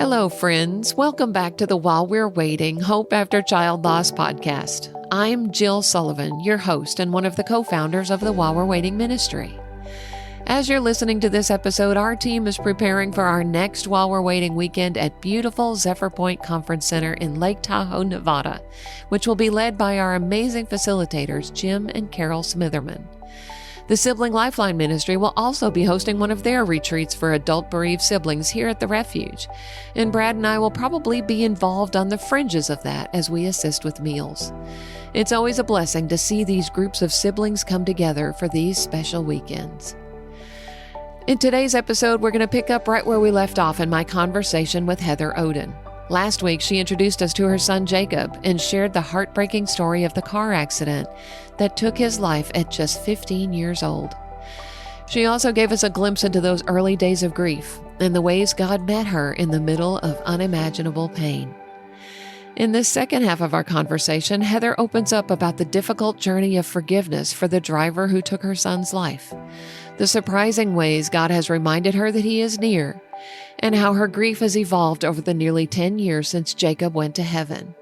Hello, friends. Welcome back to the While We're Waiting Hope After Child Loss podcast. I'm Jill Sullivan, your host and one of the co-founders of the While We're Waiting ministry. As you're listening to this episode, our team is preparing for our next While We're Waiting weekend at beautiful Zephyr Point Conference Center in Lake Tahoe, Nevada, which will be led by our amazing facilitators, Jim and Carol Smitherman. The Sibling Lifeline Ministry will also be hosting one of their retreats for adult bereaved siblings here at the Refuge, and Brad and I will probably be involved on the fringes of that as we assist with meals. It's always a blessing to see these groups of siblings come together for these special weekends. In today's episode, we're going to pick up right where we left off in my conversation with Heather Oden. Last week, she introduced us to her son Jacob and shared the heartbreaking story of the car accident that took his life at just 15 years old. She also gave us a glimpse into those early days of grief and the ways God met her in the middle of unimaginable pain. In this second half of our conversation, Heather opens up about the difficult journey of forgiveness for the driver who took her son's life, the surprising ways God has reminded her that He is near, and how her grief has evolved over the nearly 10 years since Jacob went to heaven.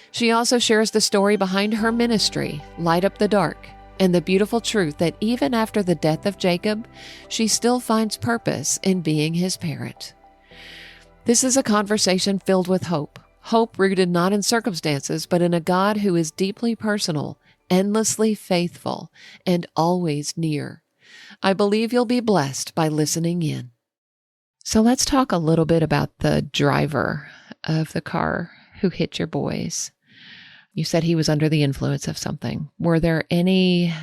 She also shares the story behind her ministry, Light Up the Dark, and the beautiful truth that even after the death of Jacob, she still finds purpose in being his parent. This is a conversation filled with hope rooted not in circumstances, but in a God who is deeply personal, endlessly faithful, and always near. I believe you'll be blessed by listening in. So let's talk a little bit about the driver of the car who hit your boys. You said he was under the influence of something. Were there any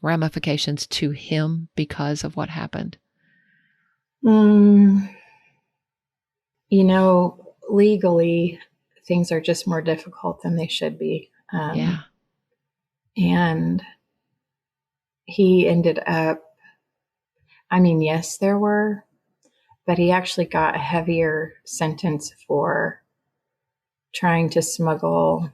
ramifications to him because of what happened? Legally, things are just more difficult than they should be. And he ended up, yes, there were, but he actually got a heavier sentence for trying to smuggle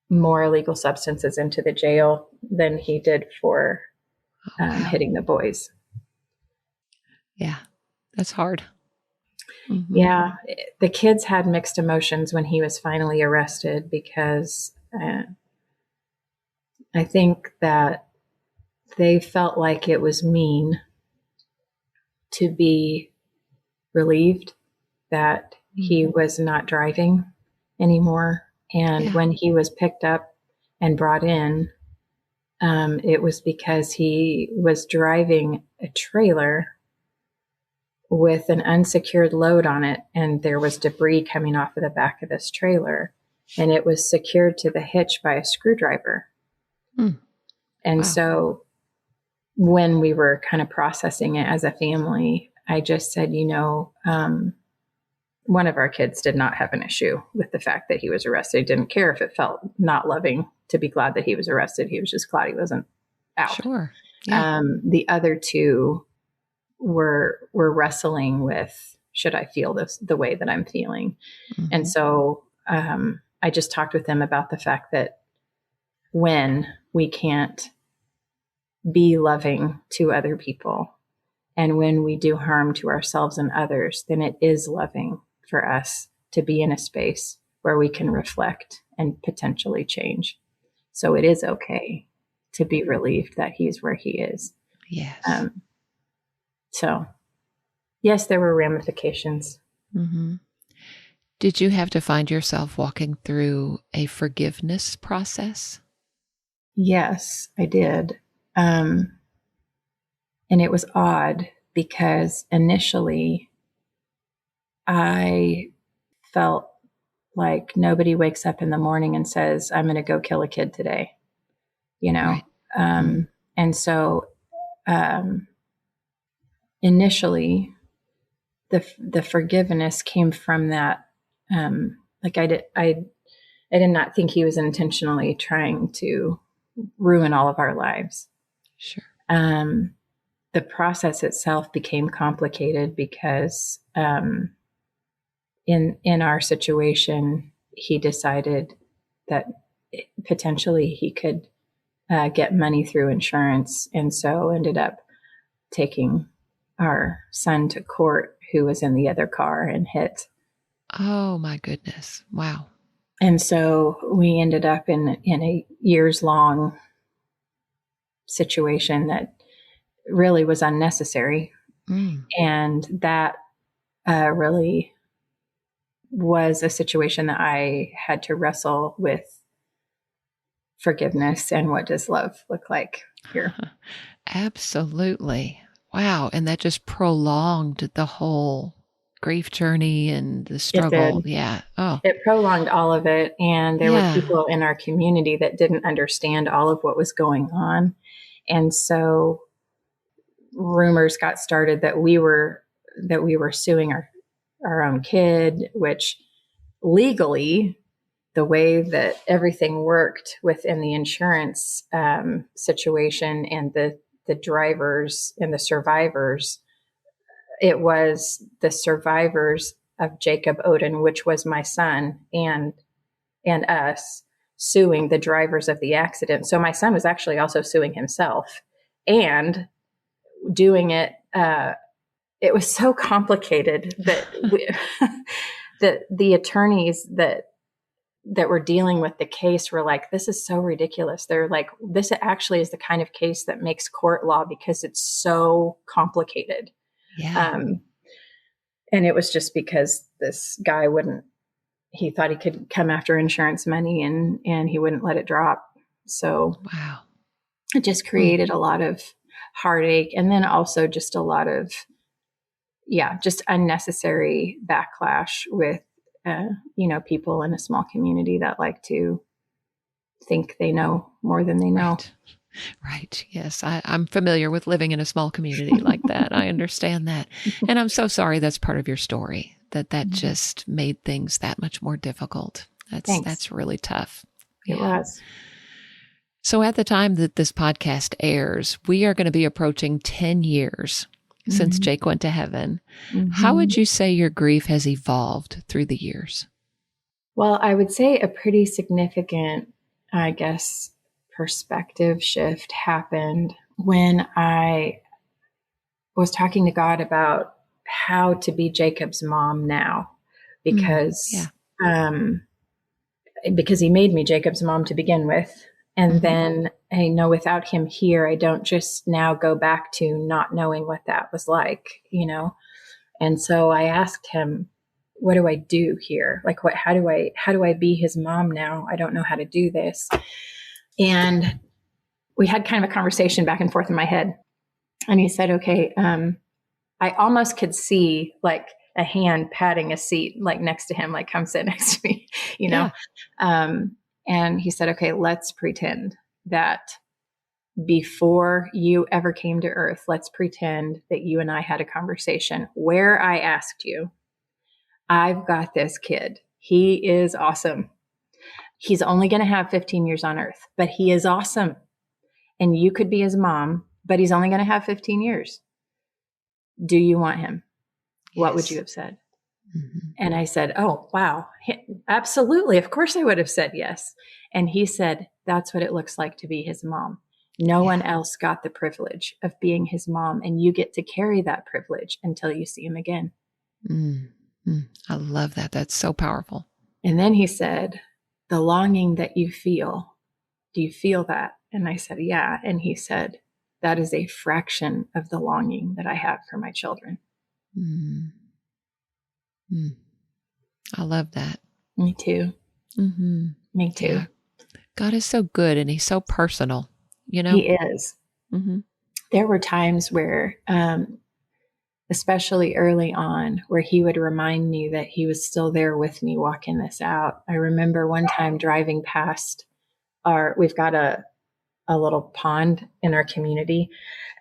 more illegal substances into the jail than he did for hitting the boys. Yeah, that's hard. Mm-hmm. Yeah, the kids had mixed emotions when he was finally arrested because I think that they felt like it was mean to be relieved that he was not driving anymore. And when he was picked up and brought in, it was because he was driving a trailer with an unsecured load on it, and there was debris coming off of the back of this trailer, and it was secured to the hitch by a screwdriver. And so when we were kind of processing it as a family, I just said, one of our kids did not have an issue with the fact that he was arrested. He didn't care if it felt not loving to be glad that he was arrested. He was just glad he wasn't out. Sure. Yeah. The other two were wrestling with, should I feel the way that I'm feeling? Mm-hmm. And so I just talked with them about the fact that when we can't be loving to other people, and when we do harm to ourselves and others, then it is loving for us to be in a space where we can reflect and potentially change. So it is okay to be relieved that he's where he is. Yes. So, yes, there were ramifications. Mm-hmm. Did you have to find yourself walking through a forgiveness process? Yes, I did. And it was odd because initially I felt like nobody wakes up in the morning and says, I'm going to go kill a kid today, Right. And so initially the forgiveness came from that. I did not think he was intentionally trying to ruin all of our lives. Sure. The process itself became complicated because in our situation, he decided that potentially he could get money through insurance, and so ended up taking our son to court, who was in the other car and hit. Oh my goodness. Wow. And so we ended up in a years-long situation that really was unnecessary. And that really was a situation that I had to wrestle with forgiveness and what does love look like here. Absolutely. Wow. And that just prolonged the whole grief journey and the struggle. It did. Yeah. Oh, It prolonged all of it. And there were people in our community that didn't understand all of what was going on. And so rumors got started that we were suing our own kid, which legally, the way that everything worked within the insurance situation and the drivers and the survivors, it was the survivors of Jacob Oden, which was my son, and us suing the drivers of the accident. So my son was actually also suing himself and doing it. It was so complicated that that the attorneys that were dealing with the case were like, this is so ridiculous. They're like, this actually is the kind of case that makes court law because it's so complicated. yeah. And it was just because this guy he thought he could come after insurance money and he wouldn't let it drop. So Wow. it just created a lot of heartache, and then also just a lot of, just unnecessary backlash with, people in a small community that like to think they know more than they know. Right. Yes. I'm familiar with living in a small community like that. I understand that. And I'm so sorry that's part of your story, that just made things that much more difficult. That's really tough. It was. So at the time that this podcast airs, we are going to be approaching 10 years since Jake went to heaven. How would you say your grief has evolved through the years? Well, I would say a pretty significant, I guess, perspective shift happened when I was talking to God about how to be Jacob's mom now, because he made me Jacob's mom to begin with. And then I know without him here, I don't just now go back to not knowing what that was like, And so I asked him, what do I do here? Like, how do I be his mom now? I don't know how to do this. And we had kind of a conversation back and forth in my head. And he said, okay, I almost could see like a hand patting a seat, like next to him, like come sit next to me, And he said, okay, let's pretend that before you ever came to earth, let's pretend that you and I had a conversation where I asked you, I've got this kid. He is awesome. He's only going to have 15 years on earth, but he is awesome. And you could be his mom, but he's only going to have 15 years. Do you want him? Yes. What would you have said? And I said, oh, wow. Absolutely. Of course I would have said yes. And he said, that's what it looks like to be his mom. No one else got the privilege of being his mom, and you get to carry that privilege until you see him again. I love that. That's so powerful. And then he said, the longing that you feel, do you feel that? And I said, yeah. And he said, that is a fraction of the longing that I have for my children. I love that. Me too. Me too. Yeah. God is so good, and he's so personal, He is. There were times where, especially early on, where he would remind me that he was still there with me walking this out. I remember one time driving past we've got a little pond in our community.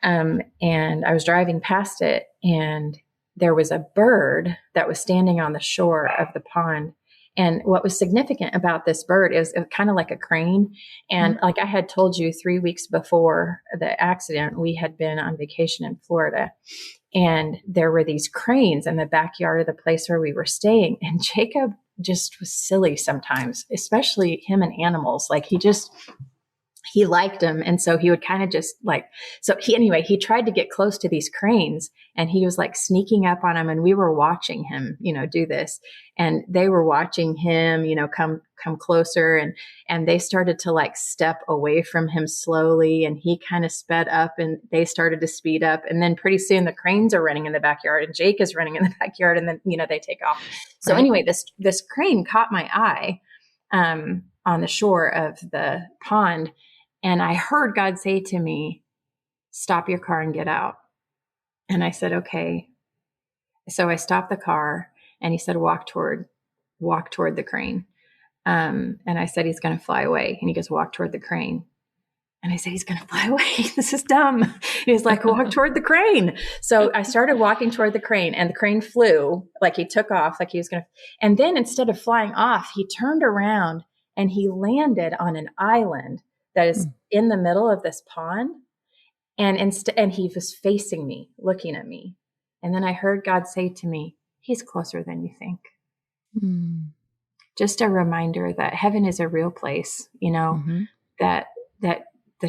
And I was driving past it, and there was a bird that was standing on the shore of the pond. And what was significant about this bird is kind of like a crane. And like I had told you 3 weeks before the accident, we had been on vacation in Florida. And there were these cranes in the backyard of the place where we were staying. And Jacob just was silly sometimes, especially him and animals. Like he just he liked them. And so he would kind of just like, he tried to get close to these cranes, and he was like sneaking up on them. And we were watching him, do this, and they were watching him, come closer. And they started to like step away from him slowly, and he kind of sped up and they started to speed up. And then pretty soon the cranes are running in the backyard and Jake is running in the backyard, and then, they take off. So anyway, this crane caught my eye, on the shore of the pond. And I heard God say to me, "Stop your car and get out." And I said, "Okay." So I stopped the car, and he said, walk toward the crane. And I said, "He's going to fly away." And he goes, "Walk toward the crane." And I said, "He's going to fly away. This is dumb." And he's like, "Walk toward the crane." So I started walking toward the crane, and the crane flew, like he took off, like he was going to. And then instead of flying off, he turned around and he landed on an island that is in the middle of this pond. And he was facing me, looking at me. And then I heard God say to me, "He's closer than you think." Just a reminder that heaven is a real place, that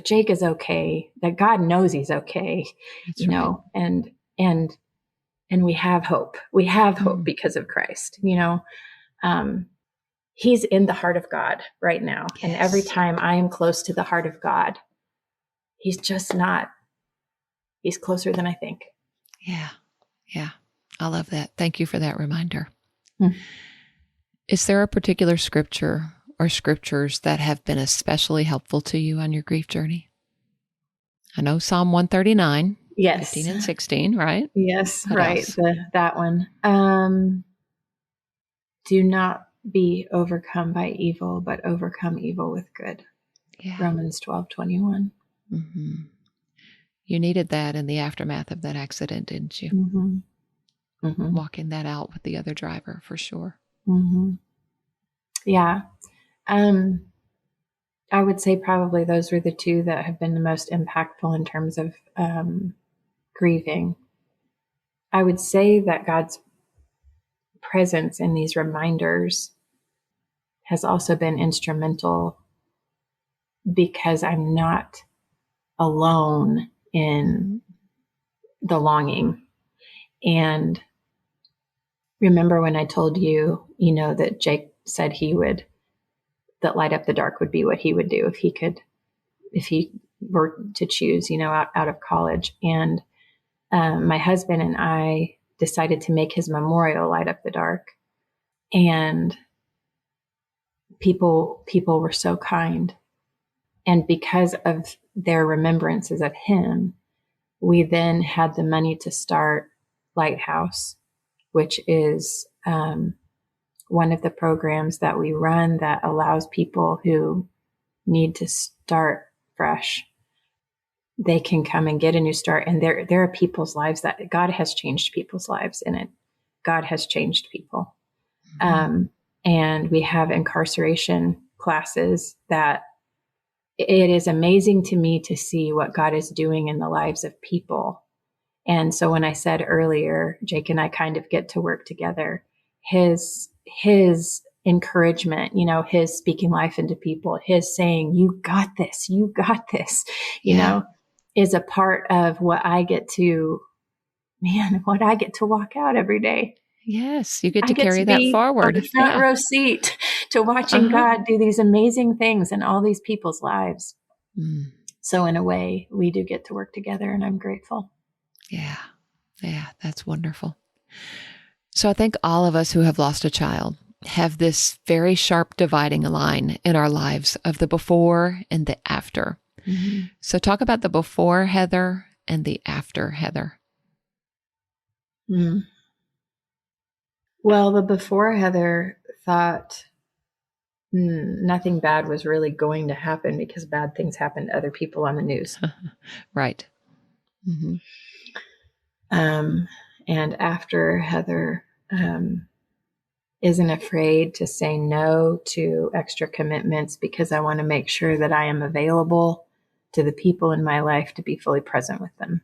Jake is okay, that God knows he's okay, That's right. and we have hope. We have hope because of Christ, He's in the heart of God right now. Yes. And every time I am close to the heart of God, he's closer than I think. Yeah. Yeah. I love that. Thank you for that reminder. Is there a particular scripture or scriptures that have been especially helpful to you on your grief journey? I know Psalm 139, yes, 15 and 16, right? Yes, What right. else? That one. Do not be overcome by evil, but overcome evil with good. Yeah. Romans 12:21. Mm-hmm. You needed that in the aftermath of that accident, didn't you? Walking that out with the other driver, for sure. Yeah. I would say probably those were the two that have been the most impactful in terms of grieving. I would say that God's presence in these reminders has also been instrumental, because I'm not alone in the longing. And remember when I told you, that Jake said that light up the dark would be what he would do if he were to choose, out of college. And my husband and I decided to make his memorial light up the dark. And people were so kind. And because of their remembrances of him, we then had the money to start Lighthouse, which is one of the programs that we run that allows people who need to start fresh. They can come and get a new start. And there are people's lives that God has changed people's lives in it. God has changed people. And we have incarceration classes that it is amazing to me to see what God is doing in the lives of people. And so when I said earlier, Jake and I kind of get to work together, his encouragement, his speaking life into people, his saying, you got this, is a part of what I get to walk out every day. Yes, you get to carry that forward. On the front row seat to watching God do these amazing things in all these people's lives. So in a way, we do get to work together, and I'm grateful. Yeah, that's wonderful. So I think all of us who have lost a child have this very sharp dividing line in our lives of the before and the after. So talk about the before Heather and the after Heather. Well, the before Heather thought nothing bad was really going to happen because bad things happen to other people on the news. Right. And after Heather isn't afraid to say no to extra commitments because I want to make sure that I am available to the people in my life to be fully present with them.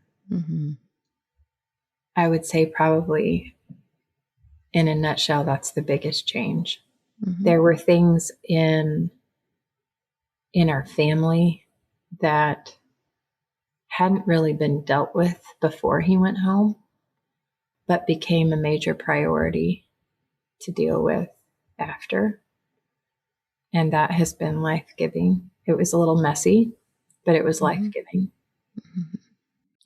I would say probably in a nutshell, that's the biggest change. There were things in our family that hadn't really been dealt with before he went home, but became a major priority to deal with after. And that has been life-giving. It was a little messy, but it was life-giving. Mm-hmm.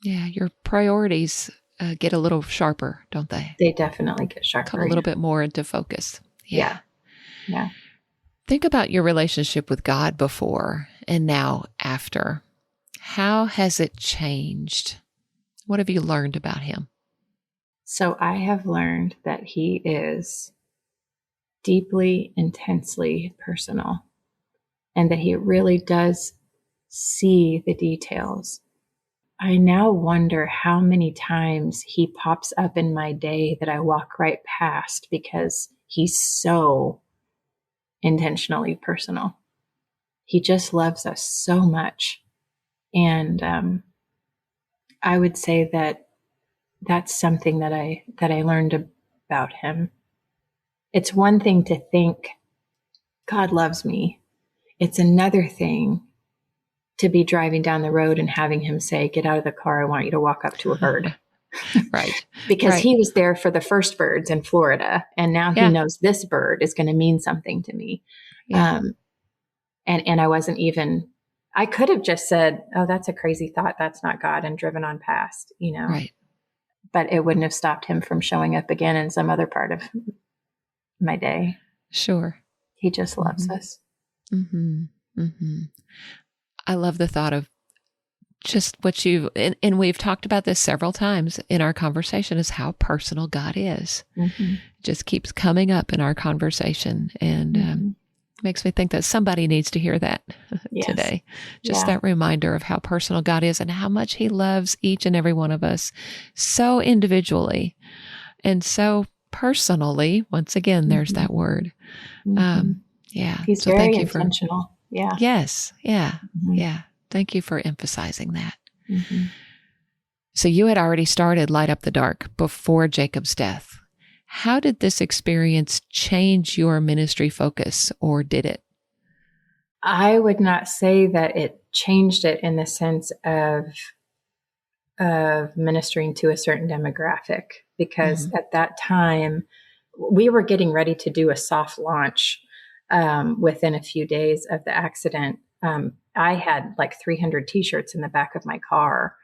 Yeah, your priorities get a little sharper, don't they? They definitely get sharper. Come a little bit more into focus. Yeah. Think about your relationship with God before and now after. How has it changed? What have you learned about him? So I have learned that he is deeply, intensely personal, and that he really does see the details. I now wonder how many times he pops up in my day that I walk right past because he's so intentionally personal. He just loves us so much. And I would say that that's something that I learned about him. It's one thing to think God loves me. It's another thing to be driving down the road and having him say, "Get out of the car. I want you to walk up to a bird." Right. Because he was there for the first birds in Florida, and now he knows this bird is going to mean something to me. Yeah. And I wasn't even, I could have just said, "Oh, that's a crazy thought. That's not God," and driven on past, Right. But it wouldn't have stopped him from showing up again in some other part of my day. Sure. He just loves us. Mm-hmm. Mm-hmm. I love the thought of just what and we've talked about this several times in our conversation, is how personal God is. Mm-hmm. Just keeps coming up in our conversation, and makes me think that somebody needs to hear that today. Just that reminder of how personal God is and how much he loves each and every one of us so individually and so personally. Once again, there's that word. He's so very thank you intentional. Yes. Yeah. Yeah. Thank you for emphasizing that. So you had already started Light Up the Dark before Jacob's death. How did this experience change your ministry focus, or did it? I would not say that it changed it in the sense of ministering to a certain demographic, because at that time we were getting ready to do a soft launch within a few days of the accident. I had like 300 t-shirts in the back of my car.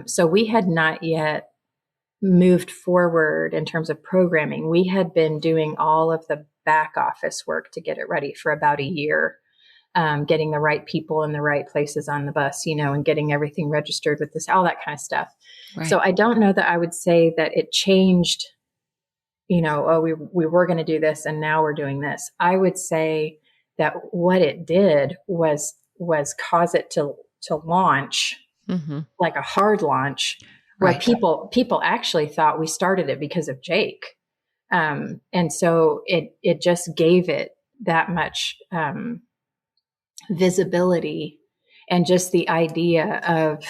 So we had not yet moved forward in terms of programming. We had been doing all of the back office work to get it ready for about a year, getting the right people in the right places on the bus, and getting everything registered with this, all that kind of stuff. Right. So I don't know that I would say that it changed, we were going to do this and now we're doing this. I would say that what it did was cause it to launch, like a hard launch, where people actually thought we started it because of Jake. And so it just gave it that much visibility, and just the idea of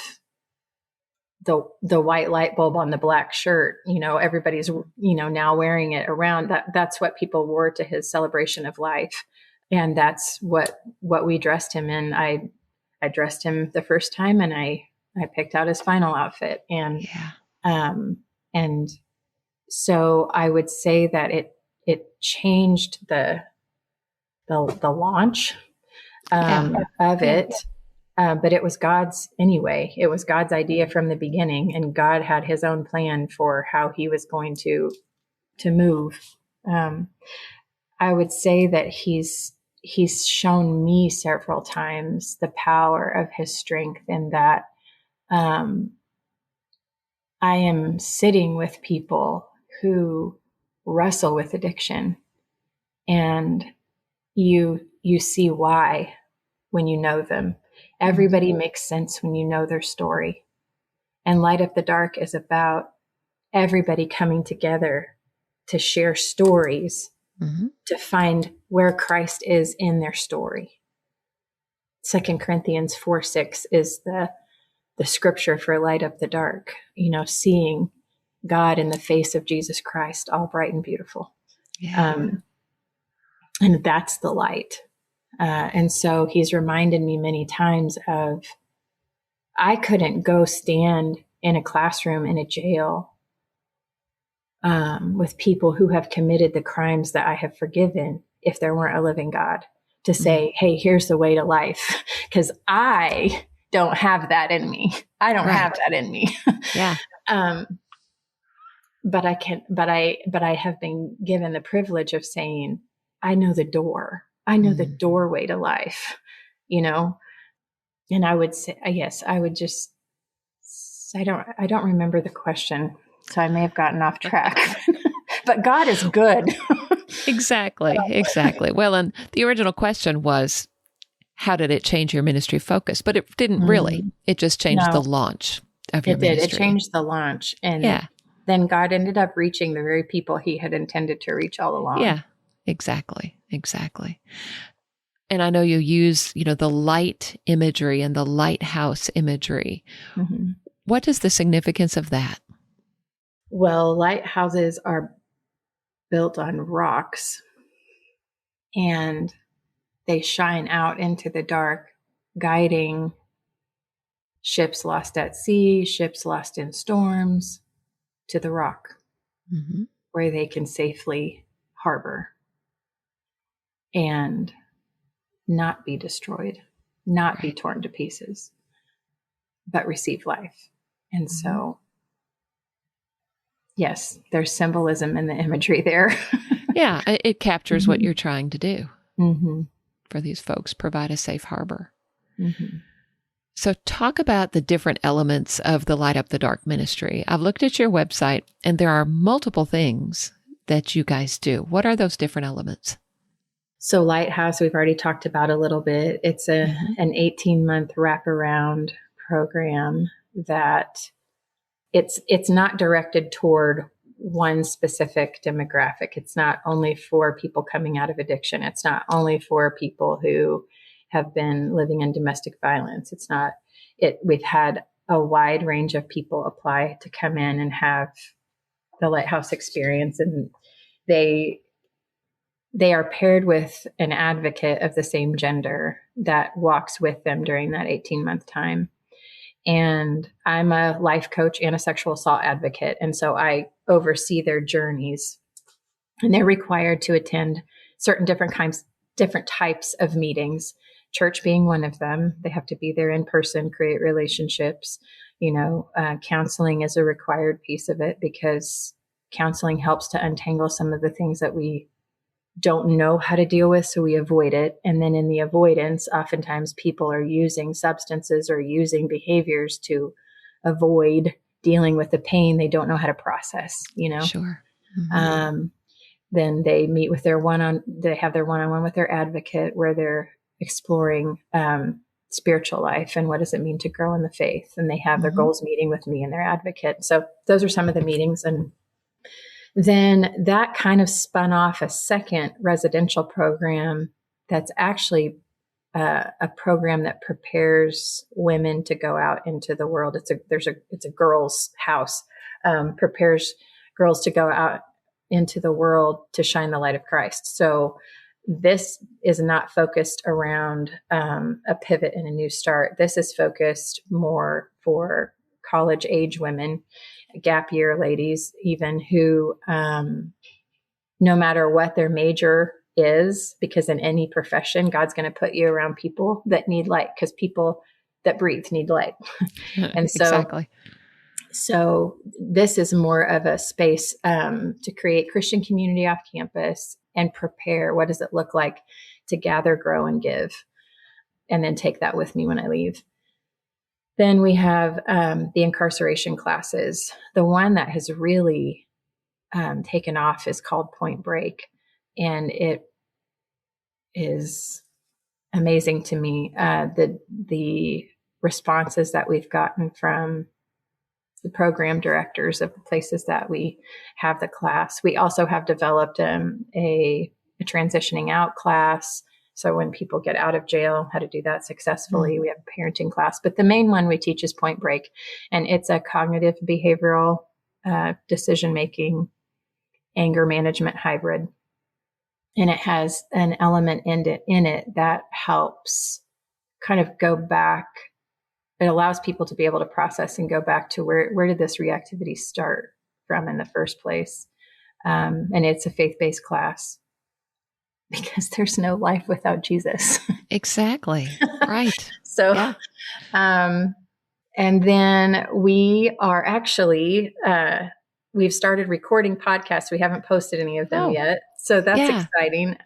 the white light bulb on the black shirt, everybody's, now wearing it around. That's what people wore to his celebration of life. And that's what we dressed him in. I dressed him the first time, and I picked out his final outfit. And, and so I would say that it changed the launch of it. But it was God's anyway. It was God's idea from the beginning, and God had his own plan for how he was going to move. I would say that he's shown me several times the power of his strength, in that I am sitting with people who wrestle with addiction, and you see why when you know them. Everybody makes sense when you know their story. And Light Up the Dark is about everybody coming together to share stories, to find where Christ is in their story. 2 Corinthians 4:6 is the scripture for Light Up the Dark, seeing God in the face of Jesus Christ, all bright and beautiful. And that's the light. And so he's reminded me many times of, I couldn't go stand in a classroom in a jail with people who have committed the crimes that I have forgiven if there weren't a living God to say, hey, here's the way to life. Because I don't have that in me. I don't have that in me. Yeah. But I have been given the privilege of saying, I know the door. I know the doorway to life, And I would say, yes, I would just, I don't remember the question. So I may have gotten off track, but God is good. Exactly. Well, and the original question was, how did it change your ministry focus? But it didn't really. It just changed the launch of your ministry. It did. It changed the launch. And then God ended up reaching the very people he had intended to reach all along. Yeah, exactly. And I know you use, the light imagery and the lighthouse imagery. Mm-hmm. What is the significance of that? Well, lighthouses are built on rocks and they shine out into the dark, guiding ships lost at sea, ships lost in storms, to the rock where they can safely harbor and not be destroyed, not be torn to pieces, but receive life. And so, yes, there's symbolism in the imagery there. Yeah, it captures what you're trying to do for these folks, provide a safe harbor. So talk about the different elements of the Light Up the Dark ministry. I've looked at your website, and there are multiple things that you guys do. What are those different elements? So Lighthouse, we've already talked about a little bit. It's an 18-month wraparound program that it's not directed toward one specific demographic. It's not only for people coming out of addiction. It's not only for people who have been living in domestic violence. We've had a wide range of people apply to come in and have the Lighthouse experience, and they are paired with an advocate of the same gender that walks with them during that 18-month time. And I'm a life coach and a sexual assault advocate. And so I oversee their journeys, and they're required to attend certain different types of meetings, church being one of them. They have to be there in person, create relationships. Counseling is a required piece of it because counseling helps to untangle some of the things that we don't know how to deal with, so we avoid it. And then in the avoidance, oftentimes people are using substances or using behaviors to avoid dealing with the pain they don't know how to process, Sure. Then they meet with they have their one-on-one with their advocate where they're exploring spiritual life and what does it mean to grow in the faith. And they have their goals meeting with me and their advocate. So those are some of the meetings. And then that kind of spun off a second residential program that's actually a program that prepares women to go out into the world. It's a girls' house, prepares girls to go out into the world to shine the light of Christ. So this is not focused around a pivot and a new start. This is focused more for college age women, gap year ladies, even who, no matter what their major is, because in any profession, God's going to put you around people that need light, because people that breathe need light. And so, exactly. So this is more of a space to create Christian community off campus and prepare. What does it look like to gather, grow, and give? And then take that with me when I leave. Then we have the incarceration classes. The one that has really taken off is called Point Break. And it is amazing to me, the responses that we've gotten from the program directors of the places that we have the class. We also have developed a transitioning out class. So when people get out of jail, how to do that successfully. We have a parenting class, but the main one we teach is Point Break, and it's a cognitive behavioral decision-making, anger management hybrid. And it has an element in it that helps kind of go back. It allows people to be able to process and go back to where did this reactivity start from in the first place. And it's a faith-based class because there's no life without Jesus. Exactly. Right. So, Yeah. And then we are actually, we've started recording podcasts. We haven't posted any of them yet. So that's exciting.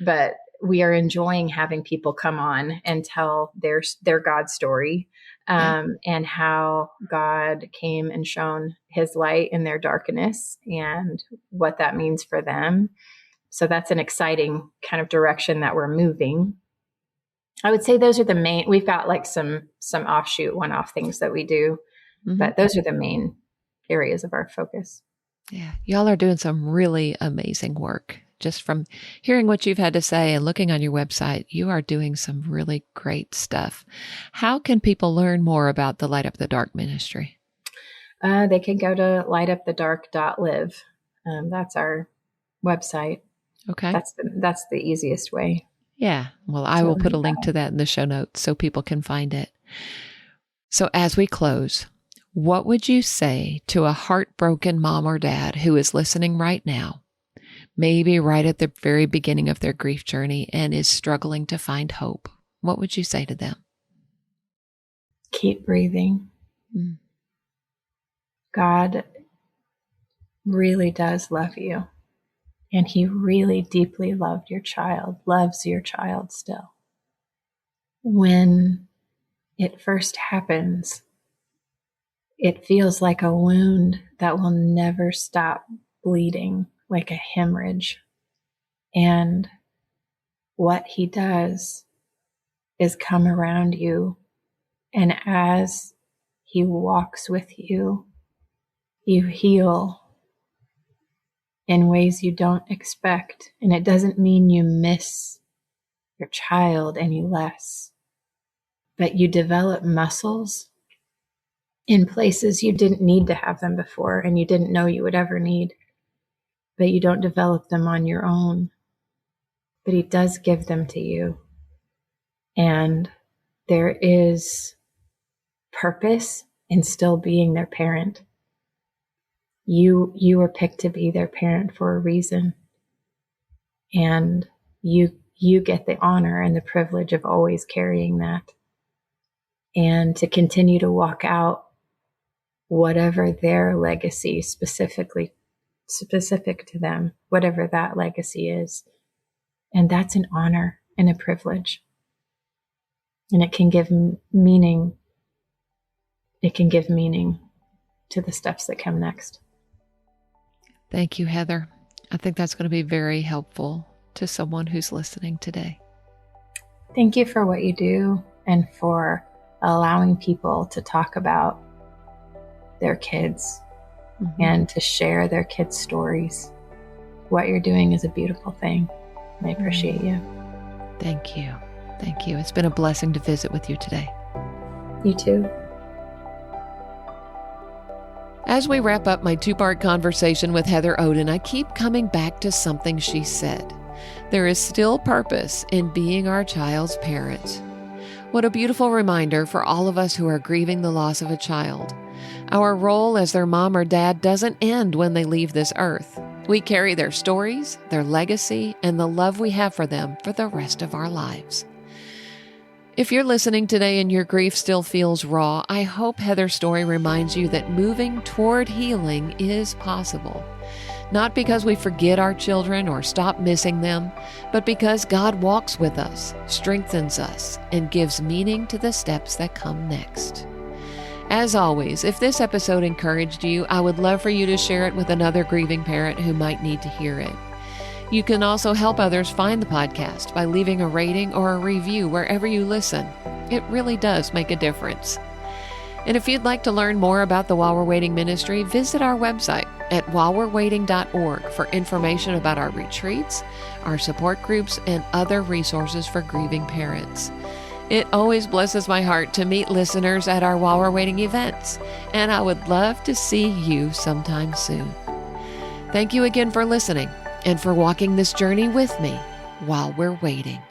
But we are enjoying having people come on and tell their God story, and how God came and shone his light in their darkness and what that means for them. So that's an exciting kind of direction that we're moving. I would say those are the main. We've got like some offshoot one-off things that we do, but those are the main areas of our focus. Yeah. Y'all are doing some really amazing work. Just from hearing what you've had to say and looking on your website, you are doing some really great stuff. How can people learn more about the Light Up the Dark ministry? They can go to lightupthedark.live. That's our website. Okay. That's the easiest way. Yeah. Well, I will put a link to that in the show notes so people can find it. So as we close, what would you say to a heartbroken mom or dad who is listening right now, maybe right at the very beginning of their grief journey and is struggling to find hope? What would you say to them? Keep breathing. God really does love you. And he really deeply loves your child still. When it first happens, it feels like a wound that will never stop bleeding, like a hemorrhage. And what he does is come around you, and as he walks with you, you heal in ways you don't expect. And it doesn't mean you miss your child any less, but you develop muscles in places you didn't need to have them before and you didn't know you would ever need, but you don't develop them on your own. But he does give them to you. And there is purpose in still being their parent. You were picked to be their parent for a reason. And you get the honor and the privilege of always carrying that. And to continue to walk out whatever their legacy specific to them, whatever that legacy is. And that's an honor and a privilege. And it can give meaning. It can give meaning to the steps that come next. Thank you, Heather. I think that's going to be very helpful to someone who's listening today. Thank you for what you do and for allowing people to talk about their kids and to share their kids' stories. What you're doing is a beautiful thing. I appreciate you. Thank you. Thank you. It's been a blessing to visit with you today. You too. As we wrap up my two-part conversation with Heather Oden, I keep coming back to something she said. There is still purpose in being our child's parent. What a beautiful reminder for all of us who are grieving the loss of a child. Our role as their mom or dad doesn't end when they leave this earth. We carry their stories, their legacy, and the love we have for them for the rest of our lives. If you're listening today and your grief still feels raw, I hope Heather's story reminds you that moving toward healing is possible. Not because we forget our children or stop missing them, but because God walks with us, strengthens us, and gives meaning to the steps that come next. As always, if this episode encouraged you, I would love for you to share it with another grieving parent who might need to hear it. You can also help others find the podcast by leaving a rating or a review wherever you listen. It really does make a difference. And if you'd like to learn more about the While We're Waiting ministry, visit our website at whilewe'rewaiting.org for information about our retreats, our support groups, and other resources for grieving parents. It always blesses my heart to meet listeners at our While We're Waiting events, and I would love to see you sometime soon. Thank you again for listening. and for walking this journey with me while we're waiting.